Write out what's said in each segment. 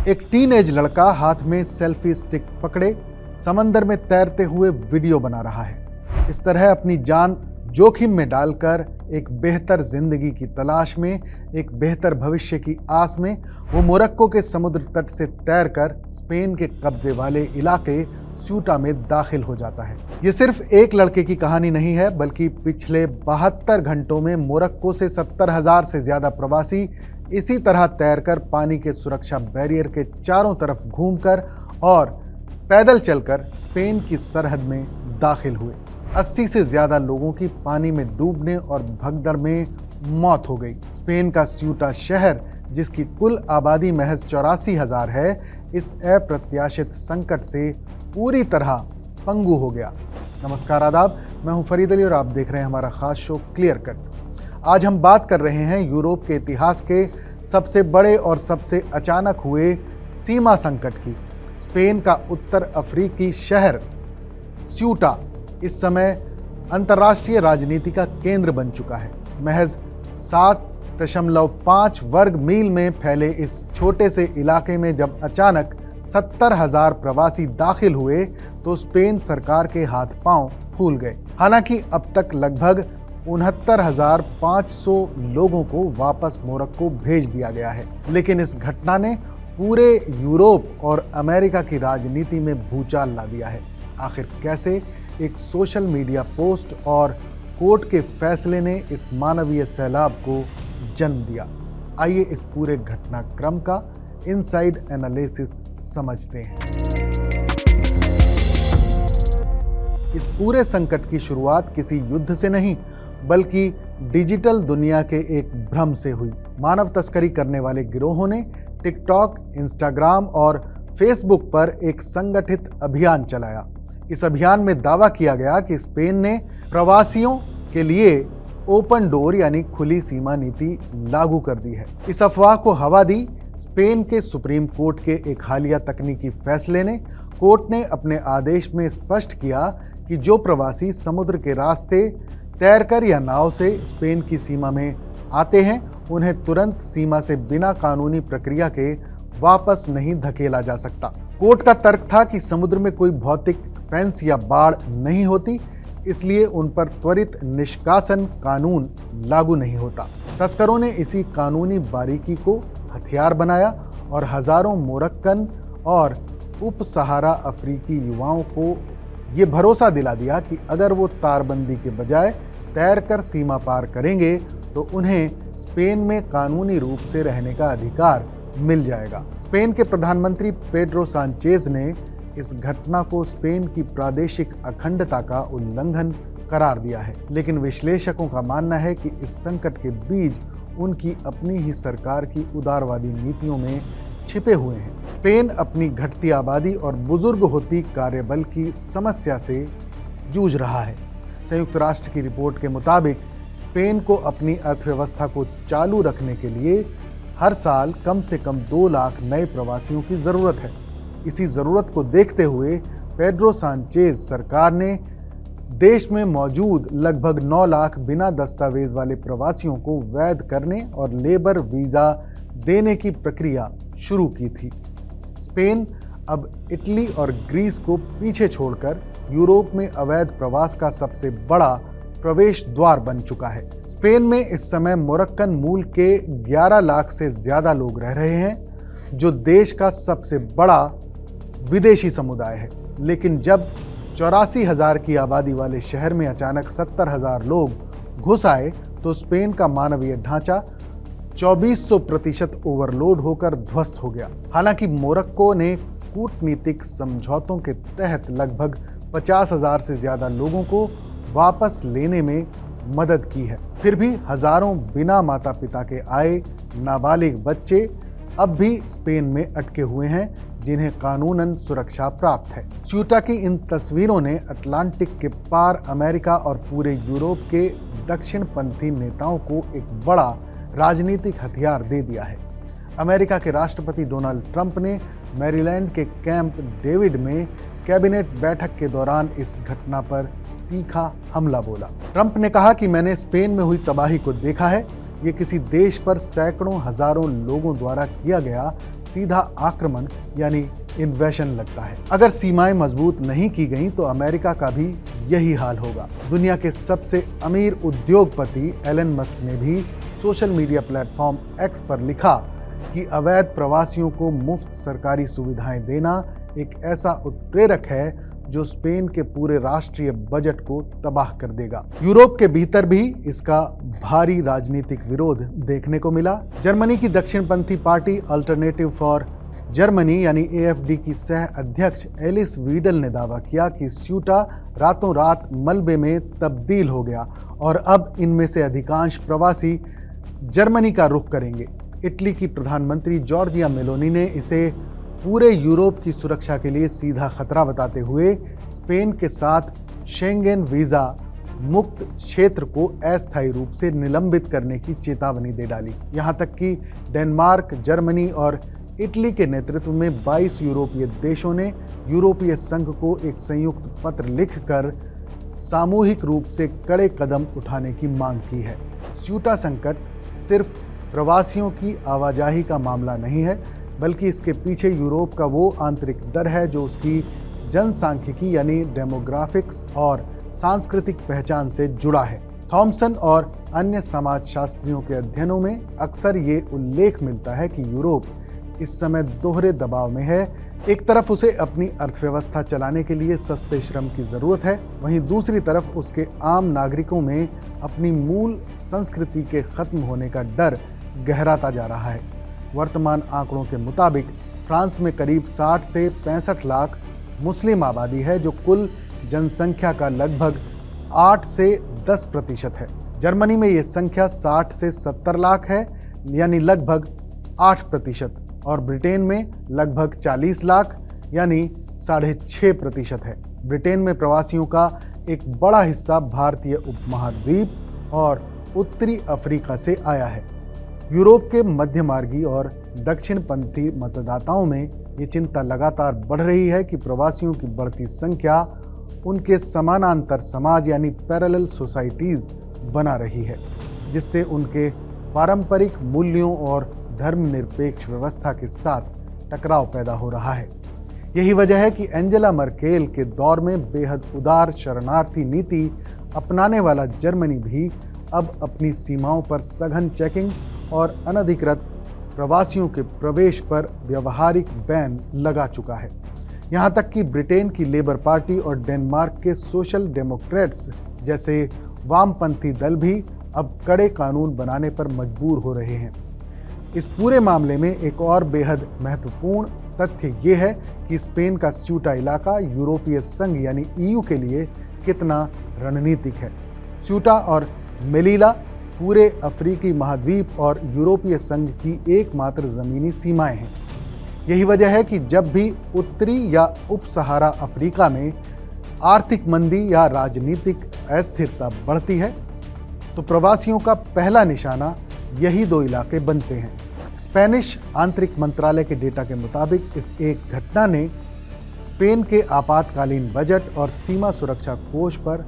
एक टीनेज लड़का हाथ में सेल्फी स्टिक पकड़े समंदर में तैरते हुए वीडियो बना रहा है। इस तरह अपनी जान जोखिम में डालकर एक बेहतर जिंदगी की तलाश में, एक बेहतर भविष्य की आस में वो मोरक्को के समुद्र तट से तैरकर स्पेन के कब्जे वाले इलाके स्यूटा में दाखिल हो जाता है। ये सिर्फ एक लड़के की कहानी नहीं है, बल्कि पिछले 72 घंटों में मोरक्को से 70,000 से ज्यादा प्रवासी इसी तरह तैरकर पानी के सुरक्षा बैरियर के चारों तरफ घूमकर और पैदल चलकर स्पेन की सरहद में दाखिल हुए। 80 से ज्यादा लोगों की पानी में डूबने और भगदड़ में मौत हो गई। स्पेन का स्यूटा शहर, जिसकी कुल आबादी महज 84,000 है, इस अप्रत्याशित संकट से पूरी तरह पंगु हो गया। नमस्कार, आदाब, मैं हूं फरीद अली और आप देख रहे हैं हमारा खास शो क्लियर कट। आज हम बात कर रहे हैं यूरोप के इतिहास के सबसे बड़े और सबसे अचानक हुए सीमा संकट की। स्पेन का उत्तर अफ्रीकी शहर स्यूटा इस समय अंतर्राष्ट्रीय राजनीति का केंद्र बन चुका है। महज 7.5 वर्ग मील में फैले इस छोटे से इलाके में जब अचानक 70,000 प्रवासी दाखिल हुए तो स्पेन सरकार के हाथ पांव फूल गए। हालांकि अब तक लगभग 69,500 लोगों को वापस मोरक्को भेज दिया गया है, लेकिन इस घटना ने पूरे यूरोप और अमेरिका की राजनीति में भूचाल ला दिया है। आखिर कैसे एक सोशल मीडिया पोस्ट और कोर्ट के फैसले ने इस मानवीय सैलाब को जन्म दिया? आइए इस पूरे घटनाक्रम का इनसाइड एनालिसिस समझते हैं। इस पूरे संकट की शुरुआत किसी युद्ध से नहीं, बल्कि डिजिटल दुनिया के एक भ्रम से हुई। मानव तस्करी करने वाले गिरोहों ने टिकटॉक, इंस्टाग्राम और फेसबुक पर एक संगठित अभियान चलाया। इस अभियान में दावा किया गया कि स्पेन ने प्रवासियों के लिए ओपन डोर यानी खुली सीमा नीति लागू कर दी है। इस अफवाह को हवा दी स्पेन के सुप्रीम कोर्ट के एक हालिया तकनीकी फैसले ने। कोर्ट ने अपने आदेश में स्पष्ट किया कि जो प्रवासी समुद्र के रास्ते तैरकर या नाव से स्पेन की सीमा में आते हैं, उन्हें तुरंत सीमा से बिना कानूनी प्रक्रिया के वापस नहीं धकेला जा सकता। कोर्ट का तर्क था कि समुद्र में कोई भौतिक फेंस या बाड़ नहीं होती, इसलिए उन पर त्वरित निष्कासन कानून लागू नहीं होता। तस्करों ने इसी कानूनी बारीकी को हथियार बनाया और हजारों मोरक्कन और उप सहारा अफ्रीकी युवाओं को ये भरोसा दिला दिया कि अगर वो तारबंदी के बजाय तैरकर सीमा पार करेंगे तो उन्हें स्पेन में कानूनी रूप से रहने का अधिकार मिल जाएगा। स्पेन के प्रधानमंत्री पेड्रो सांचेज ने इस घटना को स्पेन की प्रादेशिक अखंडता का उल्लंघन करार दिया है, लेकिन विश्लेषकों का मानना है कि इस संकट के बीज उनकी अपनी ही सरकार की उदारवादी नीतियों में छिपे हुए हैं। स्पेन अपनी घटती आबादी और बुजुर्ग होती कार्यबल की समस्या से जूझ रहा है। संयुक्त राष्ट्र की रिपोर्ट के मुताबिक स्पेन को अपनी अर्थव्यवस्था को चालू रखने के लिए हर साल कम से कम 2 लाख नए प्रवासियों की जरूरत है। इसी जरूरत को देखते हुए पेड्रो सांचेज सरकार ने देश में मौजूद लगभग 9 लाख बिना दस्तावेज वाले प्रवासियों को वैध करने और लेबर वीजा देने की प्रक्रिया शुरू की थी। स्पेन अब इटली और ग्रीस को पीछे छोड़कर यूरोप में अवैध प्रवास का सबसे बड़ा प्रवेश द्वार बन चुका है। स्पेन में इस समय मोरक्कन मूल के 11 लाख से ज्यादा लोग रह रहे हैं, जो देश का सबसे बड़ा विदेशी समुदाय है। लेकिन जब 84,000 की आबादी वाले शहर में अचानक 70,000 लोग घुस आए तो स्पेन का मानवीय ढांचा 2400% ओवरलोड होकर ध्वस्त हो गया। हालांकि मोरक्को ने कूटनीतिक समझौतों के तहत लगभग 50,000 से ज्यादा लोगों को वापस लेने में मदद की है, फिर भी हजारों बिना माता पिता के आए नाबालिग बच्चे अब भी स्पेन में अटके हुए हैं, जिन्हें कानूनन सुरक्षा प्राप्त है। स्यूटा की इन तस्वीरों ने अटलांटिक के पार अमेरिका और पूरे यूरोप के दक्षिणपंथी नेताओं को एक बड़ा राजनीतिक हथियार दे दिया है। अमेरिका के राष्ट्रपति डोनाल्ड ट्रंप ने मैरीलैंड के कैंप डेविड में कैबिनेट बैठक के दौरान इस घटना पर तीखा हमला बोला। ट्रंप ने कहा कि मैंने स्पेन में हुई तबाही को देखा है, ये किसी देश पर सैकड़ों हजारों लोगों द्वारा किया गया सीधा आक्रमण यानी इन्वेशन लगता है। अगर सीमाएं मजबूत नहीं की गईं तो अमेरिका का भी यही हाल होगा। दुनिया के सबसे अमीर उद्योगपति एलन मस्क ने भी सोशल मीडिया प्लेटफॉर्म एक्स पर लिखा कि अवैध प्रवासियों को मुफ्त सरकारी सुविधाएं देना एक ऐसा उत्प्रेरक है जो स्पेन के पूरे राष्ट्रीय बजट को तबाह कर देगा। यूरोप के भीतर भी इसका भारी राजनीतिक विरोध देखने को मिला। जर्मनी की दक्षिणपंथी पार्टी अल्टरनेटिव फॉर जर्मनी यानी AfD की सह अध्यक्ष एलिस वीडल ने दावा किया कि स्यूटा रातों रात मलबे में तब्दील हो गया और अब इनमें से अधिकांश प्रवासी जर्मनी का रुख करेंगे। इटली की प्रधानमंत्री जॉर्जिया मेलोनी ने इसे पूरे यूरोप की सुरक्षा के लिए सीधा खतरा बताते हुए स्पेन के साथ शेंगेन वीजा मुक्त क्षेत्र को अस्थायी रूप से निलंबित करने की चेतावनी दे डाली। यहाँ तक कि डेनमार्क, जर्मनी और इटली के नेतृत्व में 22 यूरोपीय देशों ने यूरोपीय संघ को एक संयुक्त पत्र लिखकर सामूहिक रूप से कड़े कदम उठाने की मांग की है। स्यूटा संकट सिर्फ प्रवासियों की आवाजाही का मामला नहीं है, बल्कि इसके पीछे यूरोप का वो आंतरिक डर है जो उसकी जनसांख्यिकी यानी डेमोग्राफिक्स और सांस्कृतिक पहचान से जुड़ा है। थॉमसन और अन्य समाजशास्त्रियों के अध्ययनों में अक्सर ये उल्लेख मिलता है कि यूरोप इस समय दोहरे दबाव में है। एक तरफ उसे अपनी अर्थव्यवस्था चलाने के लिए सस्ते श्रम की जरूरत है, वहीं दूसरी तरफ उसके आम नागरिकों में अपनी मूल संस्कृति के खत्म होने का डर गहराता जा रहा है। वर्तमान आंकड़ों के मुताबिक फ्रांस में करीब 60 से 65 लाख मुस्लिम आबादी है, जो कुल जनसंख्या का लगभग 8 से 10% है। जर्मनी में ये संख्या 60 से 70 लाख है, यानी लगभग 8%, और ब्रिटेन में लगभग 40 लाख यानी 6.5% है। ब्रिटेन में प्रवासियों का एक बड़ा हिस्सा भारतीय उपमहाद्वीप और उत्तरी अफ्रीका से आया है। यूरोप के मध्यमार्गी और दक्षिणपंथी मतदाताओं में ये चिंता लगातार बढ़ रही है कि प्रवासियों की बढ़ती संख्या उनके समानांतर समाज यानी पैरेलल सोसाइटीज बना रही है, जिससे उनके पारंपरिक मूल्यों और धर्मनिरपेक्ष व्यवस्था के साथ टकराव पैदा हो रहा है। यही वजह है कि एंजेला मर्केल के दौर में बेहद उदार शरणार्थी नीति अपनाने वाला जर्मनी भी अब अपनी सीमाओं पर सघन चेकिंग और अनधिकृत प्रवासियों के प्रवेश पर व्यावहारिक बैन लगा चुका है। यहाँ तक कि ब्रिटेन की लेबर पार्टी और डेनमार्क के सोशल डेमोक्रेट्स जैसे वामपंथी दल भी अब कड़े कानून बनाने पर मजबूर हो रहे हैं। इस पूरे मामले में एक और बेहद महत्वपूर्ण तथ्य ये है कि स्पेन का स्यूटा इलाका यूरोपीय संघ यानी EU के लिए कितना रणनीतिक है। स्यूटा और मेलिला पूरे अफ्रीकी महाद्वीप और यूरोपीय संघ की एकमात्र ज़मीनी सीमाएं हैं। यही वजह है कि जब भी उत्तरी या उप सहारा अफ्रीका में आर्थिक मंदी या राजनीतिक अस्थिरता बढ़ती है तो प्रवासियों का पहला निशाना यही दो इलाके बनते हैं। स्पेनिश आंतरिक मंत्रालय के डेटा के मुताबिक इस एक घटना ने स्पेन के आपातकालीन बजट और सीमा सुरक्षा कोष पर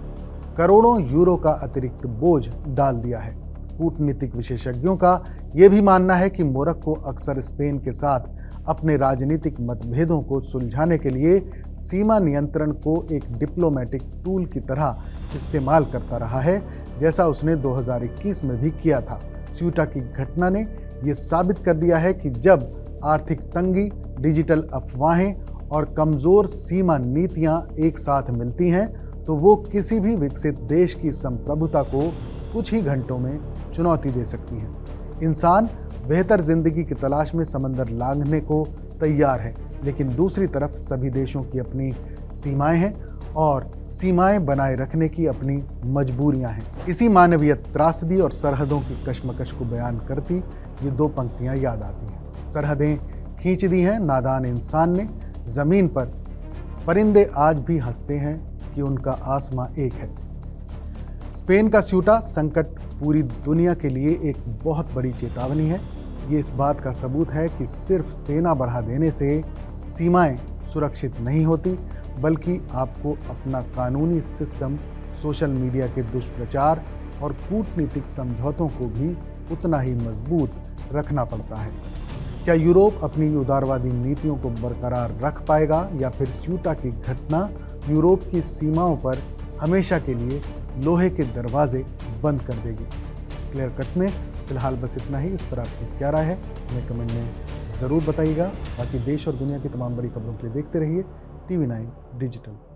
करोड़ों यूरो का अतिरिक्त बोझ डाल दिया है। कूटनीतिक विशेषज्ञों का यह भी मानना है कि मोरक्को अक्सर स्पेन के साथ अपने राजनीतिक मतभेदों को सुलझाने के लिए सीमा नियंत्रण को एक डिप्लोमेटिक टूल की तरह इस्तेमाल करता रहा है, जैसा उसने 2021 में भी किया था। स्यूटा की घटना ने यह साबित कर दिया है कि जब आर्थिक तंगी, डिजिटल अफवाहें और कमज़ोर सीमा नीतियां एक साथ मिलती हैं तो वो किसी भी विकसित देश की संप्रभुता को कुछ ही घंटों में चुनौती दे सकती हैं। इंसान बेहतर जिंदगी की तलाश में समंदर लांघने को तैयार है, लेकिन दूसरी तरफ सभी देशों की अपनी सीमाएं हैं और सीमाएं बनाए रखने की अपनी मजबूरियां हैं। इसी मानवीय त्रासदी और सरहदों की कशमकश को बयान करती ये दो पंक्तियां याद आती हैं। सरहदें खींच दी हैं नादान इंसान ने, ज़मीन पर परिंदे आज भी हंसते हैं कि उनका आसमां एक है। स्पेन का स्यूटा संकट पूरी दुनिया के लिए एक बहुत बड़ी चेतावनी है। ये इस बात का सबूत है कि सिर्फ सेना बढ़ा देने से सीमाएं सुरक्षित नहीं होती, बल्कि आपको अपना कानूनी सिस्टम, सोशल मीडिया के दुष्प्रचार और कूटनीतिक समझौतों को भी उतना ही मजबूत रखना पड़ता है। क्या यूरोप अपनी उदारवादी नीतियों को बरकरार रख पाएगा या फिर स्यूटा की घटना यूरोप की सीमाओं पर हमेशा के लिए लोहे के दरवाजे बंद कर देगी? क्लियर कट में फिलहाल बस इतना ही। इस पर आपकी क्या राय है हमें कमेंट में ज़रूर बताइएगा। बाकी देश और दुनिया की तमाम बड़ी खबरों के लिए देखते रहिए TV9 डिजिटल।